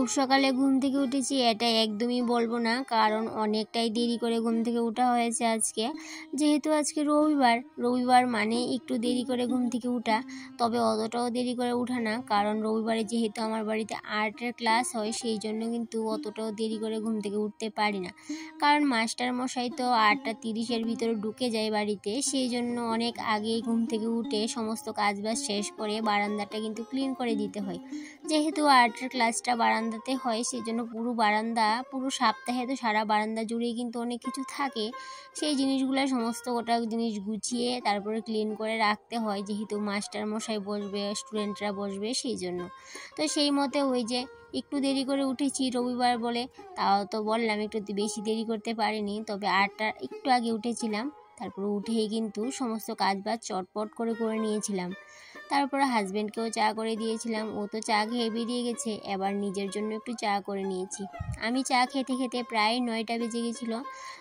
খুব সকালে ঘুম থেকে উঠেছি এটা একদমই বলবো না, কারণ অনেকটাই দেরি করে ঘুম থেকে ওঠা হয়েছে আজকে। যেহেতু আজকে রবিবার মানে একটু দেরি করে ঘুম থেকে উঠা, তবে অতটাও দেরি করে উঠা না, কারণ রবিবারে যেহেতু আমার বাড়িতে আর্টের ক্লাস হয় সেই জন্য কিন্তু অতটাও দেরি করে ঘুম থেকে উঠতে পারি না। কারণ মাস্টার মশাই তো 8:30-এর ভিতরে ঢুকে যায় বাড়িতে, সেই জন্য অনেক আগেই ঘুম থেকে উঠে সমস্ত কাজবাজ শেষ করে বারান্দাটা কিন্তু ক্লিন করে দিতে হয়। যেহেতু আর্টের ক্লাসটা বারান্দাতে হয় সেই জন্য পুরো সপ্তাহে তো সারা বারান্দা জুড়েই কিন্তু অনেক কিছু থাকে, সেই জিনিসগুলো সমস্ত গোটা জিনিস গুছিয়ে তারপরে ক্লিন করে রাখতে হয়, যেহেতু মাস্টার মশাই বসবে, স্টুডেন্টরা বসবে, সেই জন্য। তো সেই মতে ওই যে একটু দেরি করে উঠেছি রবিবার বলে, তাও তো বললাম একটু বেশি দেরি করতে পারিনি, তবে 8টার একটু আগে উঠেছিলাম। তারপর উঠেই কিন্তু সমস্ত কাজবাজ চটপট করে নিয়েছিলাম। তারপরে হাজব্যান্ডকেও চা করে দিয়েছিলাম, ও তো চা খেয়ে বেরিয়ে গেছে, এবার নিজের জন্য একটু চা করে নিয়েছি। আমি চা খেতে খেতে প্রায় 9টা বেজে গেছিলো।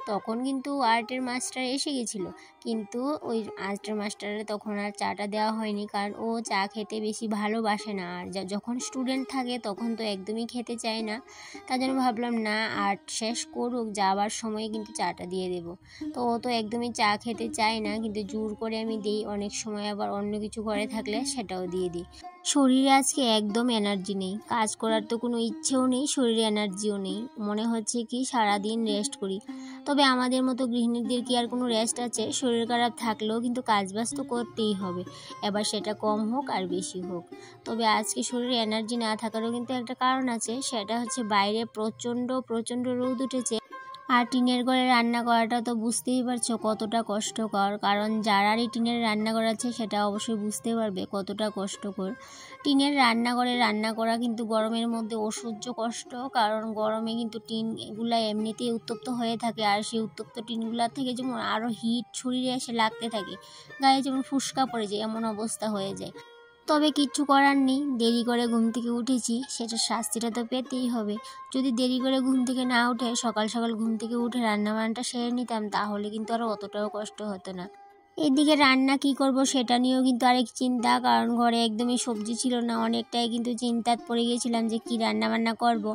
তখন কিন্তু আর্টের মাস্টার এসে গেছিলো, কিন্তু ওই আর্টের মাস্টারের তখন আর চাটা দেওয়া হয়নি, কারণ ও চা খেতে বেশি ভালোবাসে না, আর যখন স্টুডেন্ট থাকে তখন তো একদমই খেতে চায় না। তার জন্য ভাবলাম না, আর্ট শেষ করুক, যাওয়ার সময় কিন্তু চাটা দিয়ে দেবো। তো ও তো একদমই চা খেতে চায় না, কিন্তু জোর করে আমি দিই, অনেক সময় আবার অন্য কিছু ঘরে থাকলে সেটাও দিয়ে দিই। শরীরে আজকে একদম এনার্জি নেই, কাজ করার তো কোনো ইচ্ছেও নেই, শরীরে এনার্জিও নেই, মনে হচ্ছে কি সারাদিন রেস্ট করি। তবে আমাদের মতো গৃহিণীদের কি আর কোনো রেস্ট আছে? শরীর খারাপ থাকলেও কিন্তু কাজবাজ তো করতেই হবে, এবার সেটা কম হোক আর বেশি হোক। তবে আজকে শরীরে এনার্জি না থাকারও কিন্তু একটা কারণ আছে, সেটা হচ্ছে বাইরে প্রচণ্ড রোদ উঠেছে। আর টিনের ঘরে রান্না করাটা তো বুঝতেই পারছো কতটা কষ্টকর, কারণ যারারই টিনের রান্নাঘর আছে সেটা অবশ্যই বুঝতে পারবে কতটা কষ্টকর। টিনের রান্নাঘরে রান্না করা কিন্তু গরমের মধ্যে অসহ্য কষ্ট, কারণ গরমে কিন্তু টিনগুলা এমনিতেই উত্তপ্ত হয়ে থাকে, আর সেই উত্তপ্ত টিনগুলা থেকে যেমন আরও হিট শরীরে এসে লাগতে থাকে, গায়ে যেমন ফুসকা পড়ে যায়, এমন অবস্থা হয়ে যায়। তবে কিচ্ছু করার নেই, দেরি করে ঘুম থেকে উঠেছি, সেটার শাস্তিটা তো পেতেই হবে। যদি দেরি করে ঘুম থেকে না উঠে সকাল সকাল ঘুম থেকে উঠে রান্নাবান্নাটা সেরে নিতাম, তাহলে কিন্তু আরও অতটাও কষ্ট হতো না। এদিকে রান্না কি করব সেটা নিয়েও কিন্তু আরেক চিন্তা, কারণ ঘরে একদমই সবজি ছিল না, অনেকটাই কিন্তু চিন্তায় পড়ে গেছিলাম যে কি রান্না বান্না করব।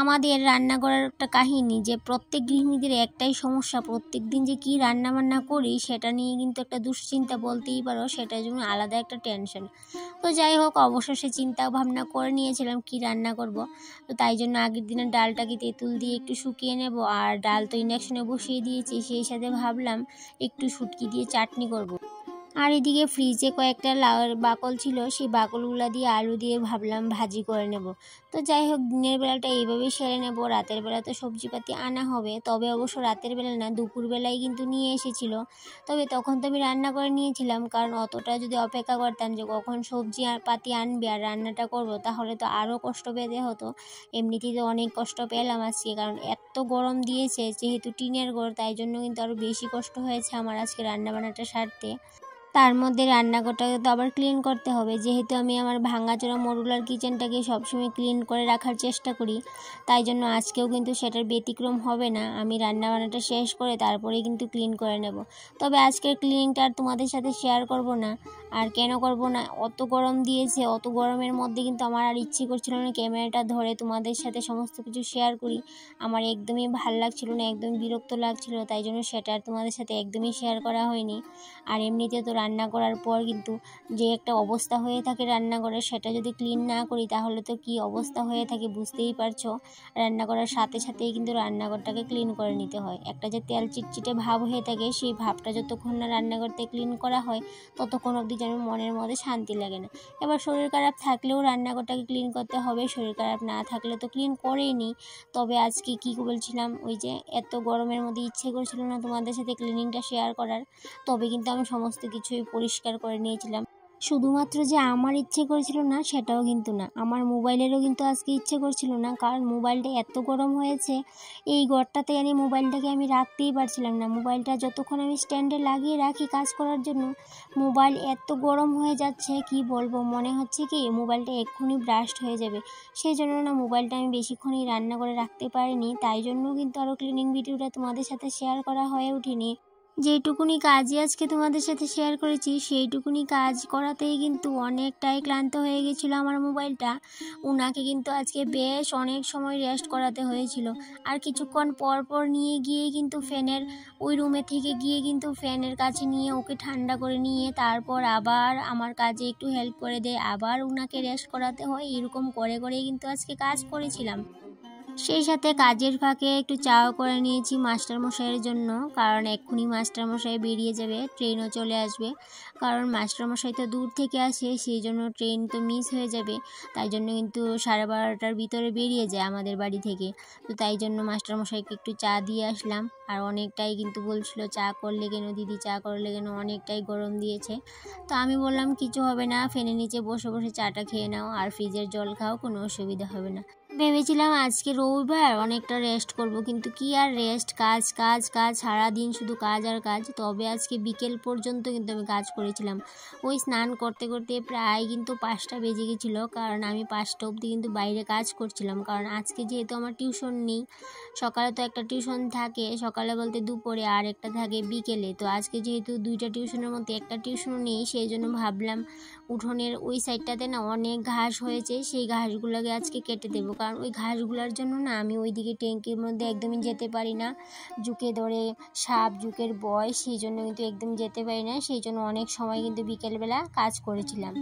আমাদের রান্না করার একটা কাহিনী যে প্রত্যেক গৃহিণীদের একটাই সমস্যা, প্রত্যেক দিন যে কি রান্না বান্না করি সেটা নিয়ে কিন্তু একটা দুশ্চিন্তা বলতেই পারো, সেটার জন্য আলাদা একটা টেনশন। তো যাই হোক, অবশেষে চিন্তা ভাবনা করে নিয়েছিলাম কি রান্না করব। তো তাই জন্য আগের দিনের ডালটাকে তেঁতুল দিয়ে একটু শুকিয়ে নেব, আর ডাল তো ইন্ডাকশনে বসিয়ে দিয়েছি, সেই সাথে ভাবলাম একটু শুটকি দিয়ে চাটনি করব। আর এদিকে ফ্রিজে কয়েকটা লাউয়ের বাকল ছিল, সেই বাকলগুলো দিয়ে আলু দিয়ে ভাবলাম ভাজি করে নেব। তো যাই হোক, দিনের বেলাটা এইভাবেই সেরে নেব, রাতের বেলা তো সবজিপাতি আনা হবে, তবে অবশ্য রাতের বেলা না, দুপুরবেলায় কিন্তু নিয়ে এসেছিল। তবে তখন তো আমি রান্না করে নিয়েছিলাম, কারণ অতটা যদি অপেক্ষা করতাম যে কখন সবজি আর পাতি আনবে আর রান্নাটা করব, তাহলে তো আরও কষ্ট পেতে হতো। এমনিতেই তো অনেক কষ্ট পেলাম আজকে, কারণ এত গরম দিয়েছে, যেহেতু টিনের ঘর, তাই জন্য কিন্তু আরও বেশি কষ্ট হয়েছে আমার আজকে রান্নাবান্নাটা সারতে। তার মধ্যে রান্নাঘরটাকে তো আবার ক্লিন করতে হবে, যেহেতু আমি আমার ভাঙাচোরা মডুলার কিচেনটাকে সবসময় ক্লিন করে রাখার চেষ্টা করি, তাই জন্য আজকেও কিন্তু সেটার ব্যতিক্রম হবে না। আমি রান্নাবান্নাটা শেষ করে তারপরেই কিন্তু ক্লিন করে নেব। তবে আজকের ক্লিনিংটা আর তোমাদের সাথে শেয়ার করব না। আর কেন করব না, অত গরম দিয়েছে, অত গরমের মধ্যে কিন্তু আমার আর ইচ্ছে করছিল না ক্যামেরাটা ধরে তোমাদের সাথে সমস্ত কিছু শেয়ার করি। আমার একদমই ভাল লাগছিল না, একদম বিরক্ত লাগছিল, তাই জন্য সেটা আর তোমাদের সাথে একদমই শেয়ার করা হয়নি। আর এমনিতে তো রান্না করার পর কিন্তু যে একটা অবস্থা হয়ে থাকে রান্নাঘরে, সেটা যদি ক্লিন না করি তাহলে তো কি অবস্থা হয়ে থাকে বুঝতেই পারছো। রান্না করার সাথে সাথেই কিন্তু রান্নাঘরটাকে ক্লিন করে নিতে হয়, একটা যে তেল চিটচিটে ভাব হয়ে থাকে, সেই ভাবটা যতক্ষণ না রান্নাঘরতে ক্লিন করা হয় ততক্ষণ অবধি যেন মনের মধ্যে শান্তি লাগে না। এবার শরীর খারাপ থাকলেও রান্নাঘরটাকে ক্লিন করতে হবে, শরীর খারাপ না থাকলে তো ক্লিন করেই নিই। তবে আজকে কি বলছিলাম, ওই যে এত গরমের মধ্যে ইচ্ছে করছিল না তোমাদের সাথে ক্লিনিংটা শেয়ার করার, তবে কিন্তু আমি সমস্ত কিছুই পরিষ্কার করে নিয়েছিলাম। শুধুমাত্র যে আমার ইচ্ছে করেছিল না সেটাও কিন্তু না, আমার মোবাইলেরও কিন্তু আজকে ইচ্ছে করছিল না, কারণ মোবাইলটা এত গরম হয়েছে, এই ঘরটাতে মোবাইলটাকে আমি রাখতেই পারছিলাম না। মোবাইলটা যতক্ষণ আমি স্ট্যান্ডে লাগিয়ে রাখি কাজ করার জন্য, মোবাইল এত গরম হয়ে যাচ্ছে কি বলবো, মনে হচ্ছে কি মোবাইলটা এক্ষুনি ব্রাস্ট হয়ে যাবে। সেই জন্য না মোবাইলটা আমি বেশিক্ষণই রান্না করে রাখতে পারিনি, তাই জন্য কিন্তু আরও ক্লিনিং ভিডিওটা তোমাদের সাথে শেয়ার করা হয়ে ওঠেনি। যেটুকুনি কাজই আজকে তোমাদের সাথে শেয়ার করেছি সেইটুকুনি কাজ করাতেই কিন্তু অনেকটাই ক্লান্ত হয়ে গেছিলো আমার মোবাইলটা। ওনাকে কিন্তু আজকে বেশ অনেক সময় রেস্ট করাতে হয়েছিল। আর কিছুক্ষণ পর পর নিয়ে গিয়ে কিন্তু ফ্যানের ওই রুমে থেকে গিয়ে কিন্তু ফ্যানের কাছে নিয়ে ওকে ঠান্ডা করে নিয়ে তারপর আবার আমার কাজে একটু হেল্প করে দেয়, আবার ওনাকে রেস্ট করাতে হয়। এরকম করে করেই কিন্তু আজকে কাজ করেছিলাম। সেই সাথে কাজের ফাঁকে একটু চাও করে নিয়েছি মাস্টারমশাইয়ের জন্য, কারণ এক্ষুনি মাস্টারমশাই বেরিয়ে যাবে, ট্রেনও চলে আসবে। কারণ মাস্টারমশাই তো দূর থেকে আসে, সেই জন্য ট্রেন তো মিস হয়ে যাবে। তাই জন্য কিন্তু 12:30টার ভিতরে বেরিয়ে যায় আমাদের বাড়ি থেকে। তো তাই জন্য মাস্টারমশাইকে একটু চা দিয়ে আসলাম। আর অনেকটাই কিন্তু বলছিল চা করলে কেন দিদি, চা করলে কেন, অনেকটাই গরম দিয়েছে। তো আমি বললাম কিছু হবে না, ফ্যানের নিচে বসে বসে চাটা খেয়ে নাও আর ফ্রিজের জল খাও, কোনো অসুবিধা হবে না। ভেবেছিলাম আজকে রবিবার অনেকটা রেস্ট করব, কিন্তু কি আর রেস্ট, কাজ কাজ কাজ, সারাদিন শুধু কাজ আর কাজ। তবে আজকে বিকেল পর্যন্ত কিন্তু আমি কাজ করেছিলাম। ওই স্নান করতে করতে প্রায় কিন্তু 5টা বেজে গেছিলো, কারণ আমি 5টা অবধি কিন্তু বাইরে কাজ করছিলাম। কারণ আজকে যেহেতু আমার টিউশন নেই, সকালে তো একটা টিউশন থাকে, সকালে বলতে দুপুরে, আর একটা থাকে বিকেলে। তো আজকে যেহেতু 2টা টিউশনের মধ্যে একটা টিউশনও নেই, সেই জন্য ভাবলাম উঠোনের ওই সাইডটাতে না অনেক ঘাস হয়েছে, সেই ঘাসগুলোকে আজকে কেটে দেবো। কারণ ওই ঘাসগুলোর জন্য না আমি ওইদিকে ট্যাঙ্কির মধ্যে একদমই যেতে পারি না, জুকে ধরে সাপ, জুকের ভয়, সেই জন্য কিন্তু একদম যেতে পারি না। সেই জন্য অনেক সময় কিন্তু বিকেলবেলা কাজ করেছিলাম।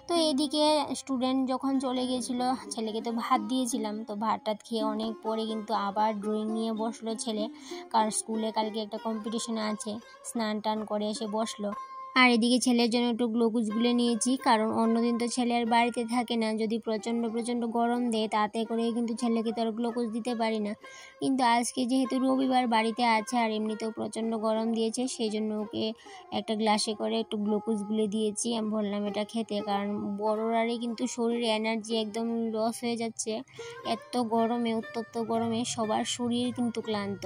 তো এদিকে স্টুডেন্ট যখন চলে গেছিলো, ছেলেকে তো ভাত দিয়েছিলাম, তো ভাতটা খেয়ে অনেক পরে কিন্তু আবার ড্রয়িং নিয়ে বসলো ছেলে, কারণ স্কুলে কালকে একটা কম্পিটিশন আছে। স্নান টান করে এসে বসলো। আর এদিকে ছেলের জন্য একটু গ্লুকোজ গুলে নিয়েছি, কারণ অন্যদিন তো ছেলে আর বাড়িতে থাকে না, যদি প্রচণ্ড প্রচণ্ড গরম দেয় তাতে করে কিন্তু ছেলেকে তো আর গ্লুকোজ দিতে পারি না। কিন্তু আজকে যেহেতু রবিবার বাড়িতে আছে আর এমনিতেও প্রচণ্ড গরম দিয়েছে, সেই জন্য ওকে একটা গ্লাসে করে একটু গ্লুকোজ গুলে দিয়েছি। আমি বললাম এটা খেতে, কারণ বড়রারই কিন্তু শরীরে এনার্জি একদম লস হয়ে যাচ্ছে। এত গরমে, উত্তপ্ত গরমে সবার শরীর কিন্তু ক্লান্ত।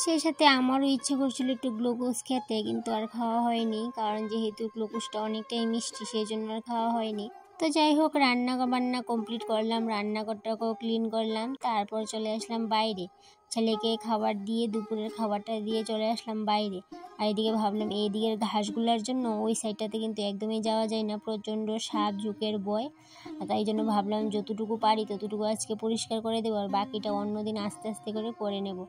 সেই সাথে আমারও ইচ্ছে করছিল একটু গ্লুকোজ খেতে, কিন্তু আর খাওয়া হয়নি, কারণ যেহেতু গ্লুকোজটা অনেকটাই মিষ্টি, সেই জন্য আর খাওয়া হয়নি। তো যাই হোক, রান্না বান্না কমপ্লিট করলাম, রান্নাঘরটাকেও ক্লিন করলাম, তারপর চলে আসলাম বাইরে। ছেলেকে খাবার দিয়ে, দুপুরের খাবারটা দিয়ে চলে আসলাম বাইরে। আর এদিকে ভাবলাম এই দিকের ঘাসগুলোর জন্য ওই সাইডটাতে কিন্তু একদমই যাওয়া যায় না, প্রচণ্ড সাপ ঝুঁকের ভয়। তাই জন্য ভাবলাম যতটুকু পারি ততটুকু আজকে পরিষ্কার করে দেবো, আর বাকিটা অন্যদিন আস্তে আস্তে করে নেব।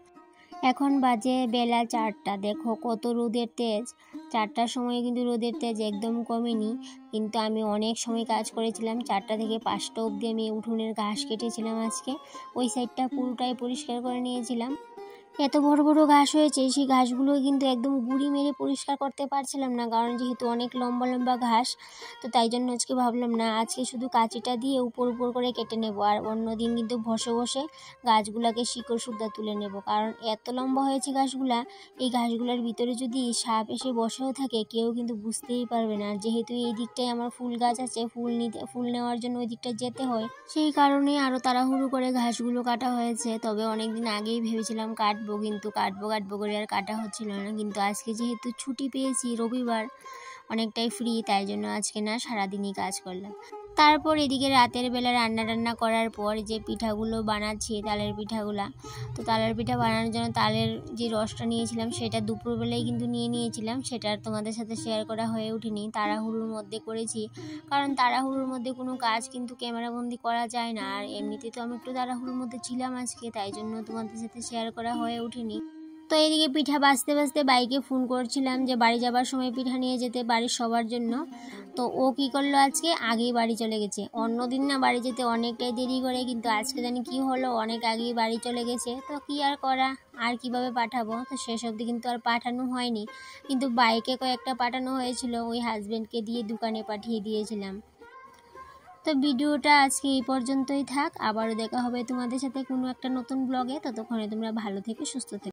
এখন বাজে বেলা 4টা, দেখো কত রোদের তেজ। 4টার সময় কিন্তু রোদের তেজ একদম কমেনি, কিন্তু আমি অনেক সময় কাজ করেছিলাম। 4টা থেকে 5টা অবধি আমি উঠোনের ঘাস কেটেছিলাম আজকে। ওই সাইডটা পুরোটাই পরিষ্কার করে নিয়েছিলাম। এত বড় বড় ঘাস হয়েছে, সেই ঘাসগুলো কিন্তু একদম গুঁড়ি মেরে পরিষ্কার করতে পারছিলাম না, কারণ যেহেতু অনেক লম্বা লম্বা ঘাস। তো তাই জন্য আজকে ভাবলাম না, আজকে শুধু কাঁচিটা দিয়ে উপর উপর করে কেটে নেব, আর অন্যদিন কিন্তু বসে বসে গাছগুলোকে শিকড় সুদ্ধা তুলে নেব। কারণ এত লম্বা হয়েছে ঘাসগুলা, এই ঘাসগুলোর ভিতরে যদি সাপ এসে বসেও থাকে কেউ কিন্তু বুঝতেই পারবে না। যেহেতু এই দিকটায় আমার ফুল গাছ আছে, ফুল নেওয়ার জন্য ওই দিকটা যেতে হয়, সেই কারণে আরও তাড়াহুড়ো করে ঘাসগুলো কাটা হয়েছে। তবে অনেকদিন আগেই ভেবেছিলাম কাটবো, কিন্তু কাটবো করে আর কাটা হচ্ছিল না। কিন্তু আজকে যেহেতু ছুটি পেয়েছি, রবিবার অনেকটাই ফ্রি, তাই জন্য আজকে না সারাদিনই কাজ করলাম। তারপর এদিকে রাতের বেলা রান্না করার পর যে পিঠাগুলো বানাচ্ছি, তালের পিঠাগুলা, তো তালের পিঠা বানানোর জন্য তালের যে রসটা নিয়েছিলাম সেটা দুপুরবেলায় কিন্তু নিয়েছিলাম, সেটা আর তোমাদের সাথে শেয়ার করা হয়ে ওঠেনি, তাড়াহুড়োর মধ্যে করেছি। কারণ তাড়াহুড়োর মধ্যে কোনো কাজ কিন্তু ক্যামেরাবন্দি করা যায় না, আর এমনিতে তো আমি একটু তাড়াহুড়োর মধ্যে ছিলাম আজকে, তাই জন্য তোমাদের সাথে শেয়ার করা হয়ে ওঠেনি। তো এদিকে পিঠা বাজতে বাজতে বাইকে ফোন করছিলাম যে বাড়ি যাবার সময় পিঠা নিয়ে যেতে বাড়ির সবার জন্য। তো ও কি করলো, আজকে আগেই বাড়ি চলে গেছে। অন্যদিন না বাড়ি যেতে অনেকটাই দেরি করে, কিন্তু আজকে জানি কি হলো, অনেক আগেই বাড়ি চলে গেছে। তো কি আর করা, আর কিভাবে পাঠাবো, তো শেষ অবধি কিন্তু আর পাঠানো হয়নি। কিন্তু বাইকে কয়েকটা পাঠানো হয়েছিল, ওই হাজব্যান্ডকে দিয়ে দোকানে পাঠিয়ে দিয়েছিলাম। তো ভিডিওটা আজকে এই পর্যন্তই থাক, আবারও দেখা হবে তোমাদের সাথে কোনো একটা নতুন ব্লগে। ততক্ষণে তোমরা ভালো থেকো, সুস্থ থেকো।